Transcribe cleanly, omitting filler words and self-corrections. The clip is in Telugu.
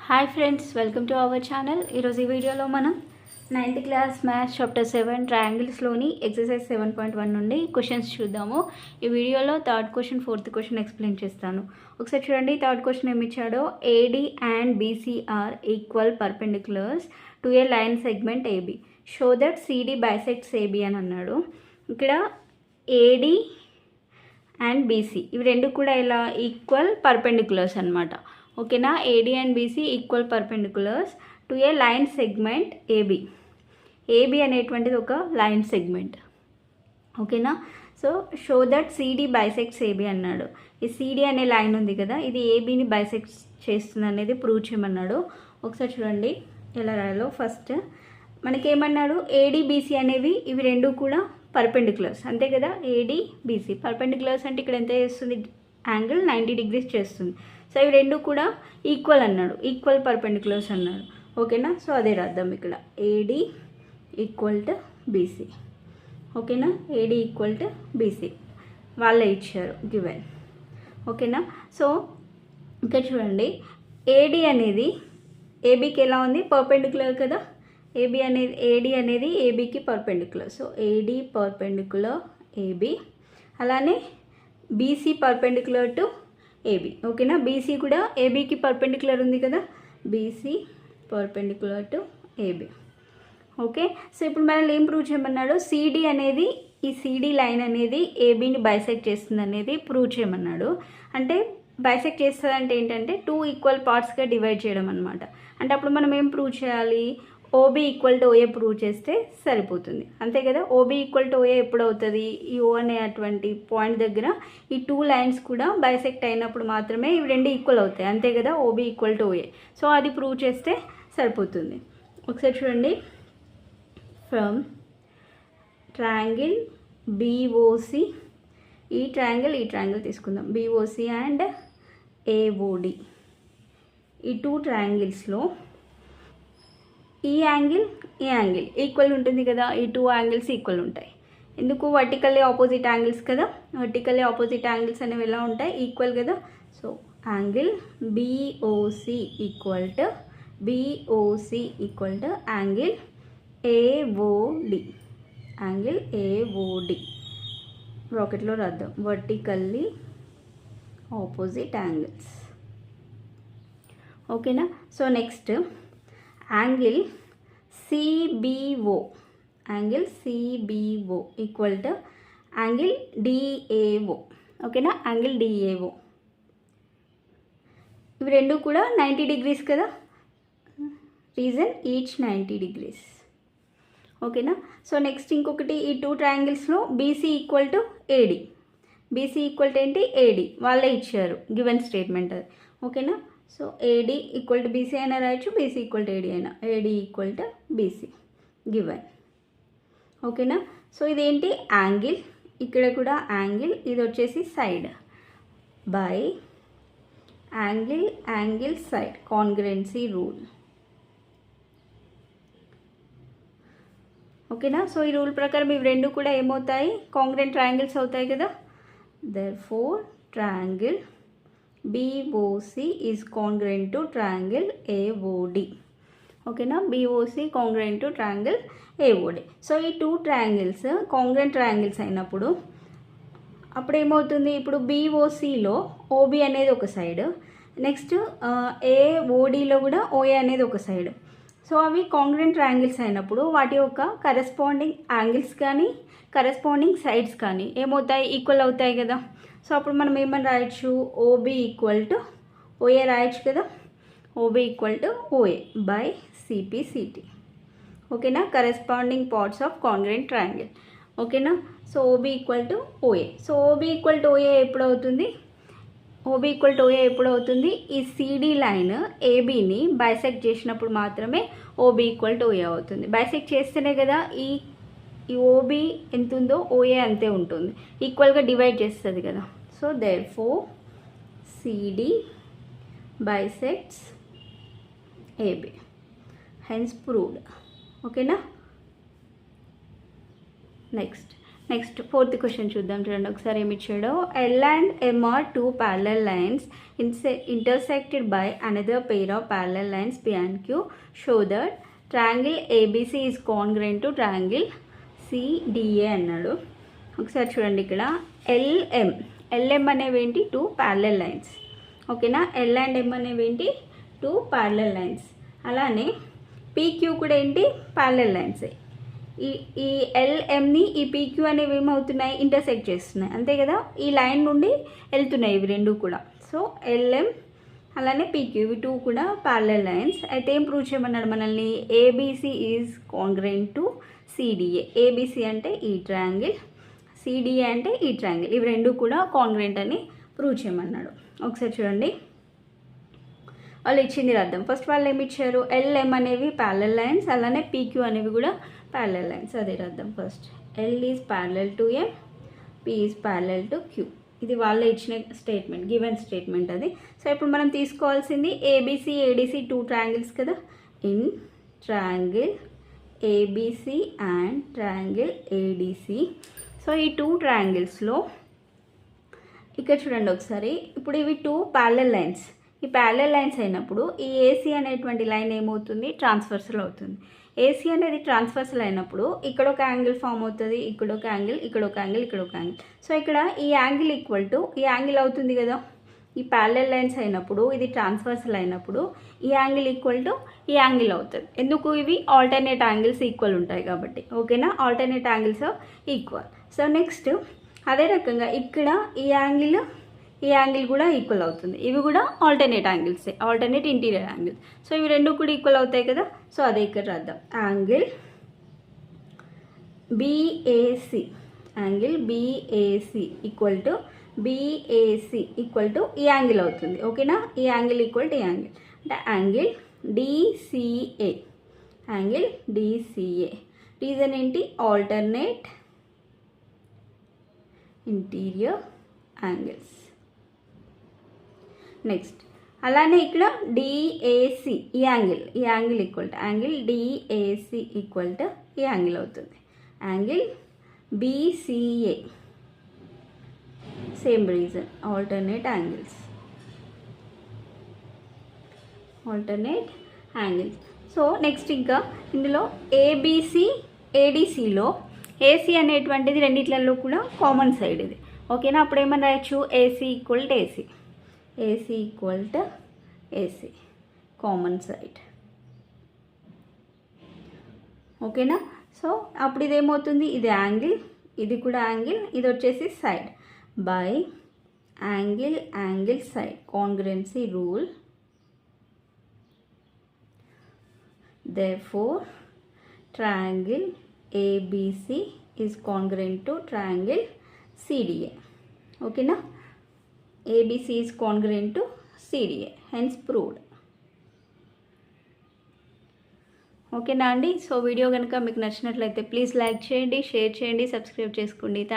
Hi friends, welcome to our channel. ఈరోజు ఈ వీడియోలో మనం 9th క్లాస్ మ్యాథ్స్ చాప్టర్ 7 ట్రయాంగిల్స్లోని ఎక్సర్సైజ్ 7.1 నుండి క్వశ్చన్స్ చూద్దాము. ఈ వీడియోలో third question, fourth question explain చేస్తాను. ఒకసారి చూడండి. థర్డ్ క్వశ్చన్ ఏమి ఇచ్చాడో, AD and BC are equal perpendiculars to a line segment AB. Show that CD bisects AB అని అన్నాడు. ఇక్కడ ఏడి అండ్ బీసీ ఇవి రెండు కూడా ఇలా ఈక్వల్ పర్పెండిక్యులర్స్ అనమాట. ఓకేనా. AD and BC equal perpendiculars to a line segment AB. AB అనేటువంటిది ఒక లైన్ సెగ్మెంట్. ఓకేనా. So show that CD bisects AB అన్నాడు. ఈ సిడి అనే లైన్ ఉంది కదా, ఇది ఏబిని బైసెక్ట్స్ చేస్తుంది అనేది ప్రూవ్ చేయమన్నాడు. ఒకసారి చూడండి ఎలా రాయాలో. ఫస్ట్ మనకేమన్నాడు, ఏడి బీసీ అనేవి ఇవి రెండు కూడా పర్పెండిక్యులర్స్, అంతే కదా. ఏడి బీసీ పర్పెండిక్యులర్స్ అంటే ఇక్కడ ఎంత చేస్తుంది, యాంగిల్ 90 degrees చేస్తుంది. సో ఇవి రెండు కూడా ఈక్వల్ అన్నాడు, ఈక్వల్ పర్పెండిక్యులర్స్ అన్నాడు. ఓకేనా. సో అదే రాద్దాం ఇక్కడ, ఏడి ఈక్వల్ టు బీసీ. ఓకేనా. ఏడి ఈక్వల్ టు బీసీ వాళ్ళే ఇచ్చారు గివెన్. ఓకేనా. సో ఇక్కడ చూడండి, ఏడి అనేది ఏబీకి ఎలా ఉంది, పర్పెండిక్యులర్ కదా. ఏడి అనేది ఏబీకి perpendicular. So AD perpendicular AB. అలానే బీసీ పర్పెండిక్యులర్ టు ఏబీ. ఓకేనా. బీసీ కూడా ఏబీకి పర్పెండిక్యులర్ ఉంది కదా, BC perpendicular to AB. Okay. So ఇప్పుడు మనల్ని ఏం ప్రూవ్ చేయమన్నాడు, సిడి అనేది, ఈ సిడి లైన్ అనేది ఏబీని బైసెక్ట్ చేస్తుంది అనేది ప్రూవ్ చేయమన్నాడు. అంటే బైసెక్ట్ చేస్తుంది అంటే ఏంటంటే 2 ఈక్వల్ పార్ట్స్గా డివైడ్ చేయడం అనమాట. అంటే అప్పుడు మనం ఏం ప్రూవ్ చేయాలి, OB equal to OA prove చేస్తే సరిపోతుంది, అంతే కదా. ఓబీ ఈక్వల్ టు ఓఏ ఎప్పుడు అవుతుంది, ఈ ఓ అనేటువంటి పాయింట్ దగ్గర ఈ 2 లైన్స్ కూడా బైసెక్ట్ అయినప్పుడు మాత్రమే ఇవి రెండు ఈక్వల్ అవుతాయి, అంతే కదా. OB equal to OA. So అది ప్రూవ్ చేస్తే సరిపోతుంది. ఒకసారి చూడండి. ఫ్రమ్ ట్రయాంగిల్ బీఓసి, ఈ ట్రయాంగిల్ తీసుకుందాం, బీఓసి అండ్ ఏఓడి, ఈ 2 ట్రయాంగిల్స్లో ఈ యాంగిల్ ఈక్వల్ ఉంటుంది కదా. ఈ 2 యాంగిల్స్ ఈక్వల్ ఉంటాయి. ఎందుకు, వర్టికల్లీ ఆపోజిట్ యాంగిల్స్ కదా. వర్టికల్లీ ఆపోజిట్ యాంగిల్స్ అనేవి ఎలా ఉంటాయి, ఈక్వల్ కదా. So angle BOC equal to angle AOD. Angle AOD బ్రాకెట్లో రాద్దాం, వర్టికల్లీ ఆపోజిట్ యాంగిల్స్. ఓకేనా. So next angle CBO equal to angle DAO. ఓకేనా. యాంగిల్ డిఏఓ ఇవి రెండు కూడా 90 degrees కదా, రీజన్ ఈచ్ 90 degrees. ఓకేనా. సో నెక్స్ట్ ఇంకొకటి, ఈ 2 ట్రయాంగిల్స్లో BC equal to AD. BC equal to ఏంటి, ఏడి వాళ్ళే ఇచ్చారు గివెన్ స్టేట్మెంట్ అది. ఓకేనా. So AD equal to BC అయినా రాయొచ్చు, బీసీ ఈక్వల్ టు ఏడి అయినా. AD equal to BC given. ఓకేనా. సో ఇదేంటి, యాంగిల్, ఇక్కడ కూడా యాంగిల్, ఇది వచ్చేసి side by angle side, congruency rule. ఓకేనా. సో ఈ రూల్ ప్రకారం ఇవి రెండు కూడా ఏమవుతాయి, కాంగ్రుయెంట్ ట్రయాంగిల్స్ అవుతాయి కదా. Therefore triangle BOC is congruent to triangle AOD. ఓకేనా. BOC congruent to triangle AOD. So ఈ 2 ట్రయాంగిల్స్ కాంగ్రుయెంట్ ట్రయాంగిల్స్ అయినప్పుడు అప్పుడు ఏమవుతుంది, ఇప్పుడు BOCలో OB అనేది ఒక సైడ్, నెక్స్ట్ AODలో కూడా OA అనేది ఒక సైడ్. సో అవి కాంగ్రుయెంట్ ట్రయాంగిల్స్ అయినప్పుడు వాటి యొక్క కరెస్పాండింగ్ యాంగిల్స్ కానీ కరెస్పాండింగ్ సైడ్స్ కానీ ఏమవుతాయి, ఈక్వల్ అవుతాయి కదా. సో అప్పుడు మనం ఏమని రాయొచ్చు, ఓబీ ఈక్వల్ టు ఓఏ రాయొచ్చు కదా. OB equal to OA by CPCT. ఓకేనా. Corresponding parts of congruent triangle. ఓకేనా. So OB equal to OA. So OB equal to OA ఎప్పుడు అవుతుంది, ఈ సిడి లైన్ ఏబీని బైసెక్ట్ చేసినప్పుడు మాత్రమే ఓబీ ఈక్వల్ టు ఓఏ అవుతుంది. బైసెక్ట్ చేస్తేనే కదా ఈ ఓబీ ఎంత ఉందో ఓఏ అంతే ఉంటుంది, ఈక్వల్గా డివైడ్ చేస్తుంది కదా. So therefore CD bisects AB, hence proved. ఓకేనా. నెక్స్ట్ నెక్స్ట్ ఫోర్త్ క్వశ్చన్ చూద్దాం. చూడండి ఒకసారి ఏమి ఇచ్చాడో. L and M are two parallel lines intersected by another pair of parallel lines P and Q. Show that triangle ABC is congruent to triangle CDA అన్నాడు. ఒకసారి చూడండి ఇక్కడ LM అనేవి ఏంటి, టూ ప్యారలల్ లైన్స్. ఓకేనా, L అండ్ M అనేవి ఏంటి, టూ ప్యారలల్ లైన్స్. అలానే PQ కూడా ఏంటి, ప్యారలల్ లైన్సే. ఈ LMని ఈ PQ అనేవి ఏమవుతున్నాయి, ఇంటర్సెక్ట్ చేస్తున్నాయి, అంతే కదా. ఈ లైన్ నుండి వెళ్తున్నాయి ఇవి రెండు కూడా. సో LM అలానే PQ ఇవి టూ కూడా ప్యారలల్ లైన్స్. అయితే ఏం ప్రూవ్ చేయమన్నాడు మనల్ని, ABC is congruent to CDA. ABC అంటే ఈ ట్రయాంగిల్, CDA అంటే ఈ ట్రయాంగిల్, ఇవి రెండు కూడా కాంగ్రుయెంట్ అని ప్రూవ్ చేయమన్నాడు. ఒకసారి చూడండి, వాళ్ళు ఇచ్చింది రాద్దాం. ఫస్ట్ వాళ్ళు ఏమి ఇచ్చారు, LM అనేవి ప్యారలల్ లైన్స్, అలానే PQ అనేవి కూడా ప్యారలల్ లైన్స్. అదే రాద్దాం. First L is parallel to M, P is parallel to Q. ఇది వాళ్ళే ఇచ్చిన స్టేట్మెంట్, గివెన్ స్టేట్మెంట్ అది. సో ఇప్పుడు మనం తీసుకోవాల్సింది ABC ADC టూ ట్రయాంగిల్స్ కదా. In triangle ABC and triangle ADC. So ఈ టూ ట్రయాంగిల్స్లో ఇక్కడ చూడండి ఒకసారి. ఇప్పుడు ఇవి టూ ప్యారలల్ లైన్స్. ఈ ప్యారలల్ లైన్స్ అయినప్పుడు ఈ AC అనేటువంటి లైన్ ఏమవుతుంది, ట్రాన్స్వర్సల్ అవుతుంది. AC అనేది ట్రాన్స్వర్సల్ అయినప్పుడు ఇక్కడ ఒక యాంగిల్ ఫామ్ అవుతుంది, ఇక్కడ ఒక యాంగిల్, ఇక్కడ ఒక యాంగిల్, ఇక్కడ ఒక యాంగిల్. సో ఇక్కడ ఈ యాంగిల్ ఈక్వల్ టు ఈ యాంగిల్ అవుతుంది కదా. ఈ ప్యారలల్ లైన్స్ అయినప్పుడు ఇది ట్రాన్స్వర్సల్ అయినప్పుడు ఈ యాంగిల్ ఈక్వల్ టు ఈ యాంగిల్ అవుతుంది. ఎందుకు, ఇవి ఆల్టర్నేట్ యాంగిల్స్ ఈక్వల్ ఉంటాయి కాబట్టి. ఓకేనా, alternate angles equal. So next అదే రకంగా ఇక్కడ ఈ యాంగిల్ కూడా ఈక్వల్ అవుతుంది. ఇవి కూడా ఆల్టర్నేట్ యాంగిల్సే, ఆల్టర్నేట్ ఇంటీరియర్ యాంగిల్. సో ఇవి రెండు కూడా ఈక్వల్ అవుతాయి కదా. సో అదే ఇక్కడ రాద్దాం. Angle BAC equal to BAC equal to ఈ యాంగిల్ అవుతుంది. ఓకేనా, ఈ యాంగిల్ ఈక్వల్ టు ఈ యాంగిల్ అంటే యాంగిల్ DCA. రీజన్ ఏంటి, ఆల్టర్నేట్ ఇంటీరియర్ యాంగిల్స్. నెక్స్ట్ అలానే ఇక్కడ DAC ఈ angle equal to angle DAC equal to ఈ యాంగిల్ అవుతుంది. Angle BCA same reason, alternate angles. So next ఇంకా ఇందులో ABC ADCలో AC అనేటువంటిది రెండిట్లలో కూడా కామన్ సైడ్ ఇది. ఓకేనా, అప్పుడు ఏమని రాయొచ్చు, AC equal to AC common side. ఓకేనా, సో అప్పుడు ఇదేమవుతుంది, ఇది యాంగిల్, ఇది కూడా యాంగిల్, ఇది వచ్చేసి side. By angle side congruency rule. Therefore triangle ABC is congruent to triangle CDA. Okay na, ABC is congruent to CDA, hence proved. ఓకేనా అండి. సో వీడియో కనుక మీకు నచ్చినట్లయితే ప్లీజ్ లైక్ చేయండి, షేర్ చేయండి, సబ్స్క్రైబ్ చేసుకోండి. థ్యాంక్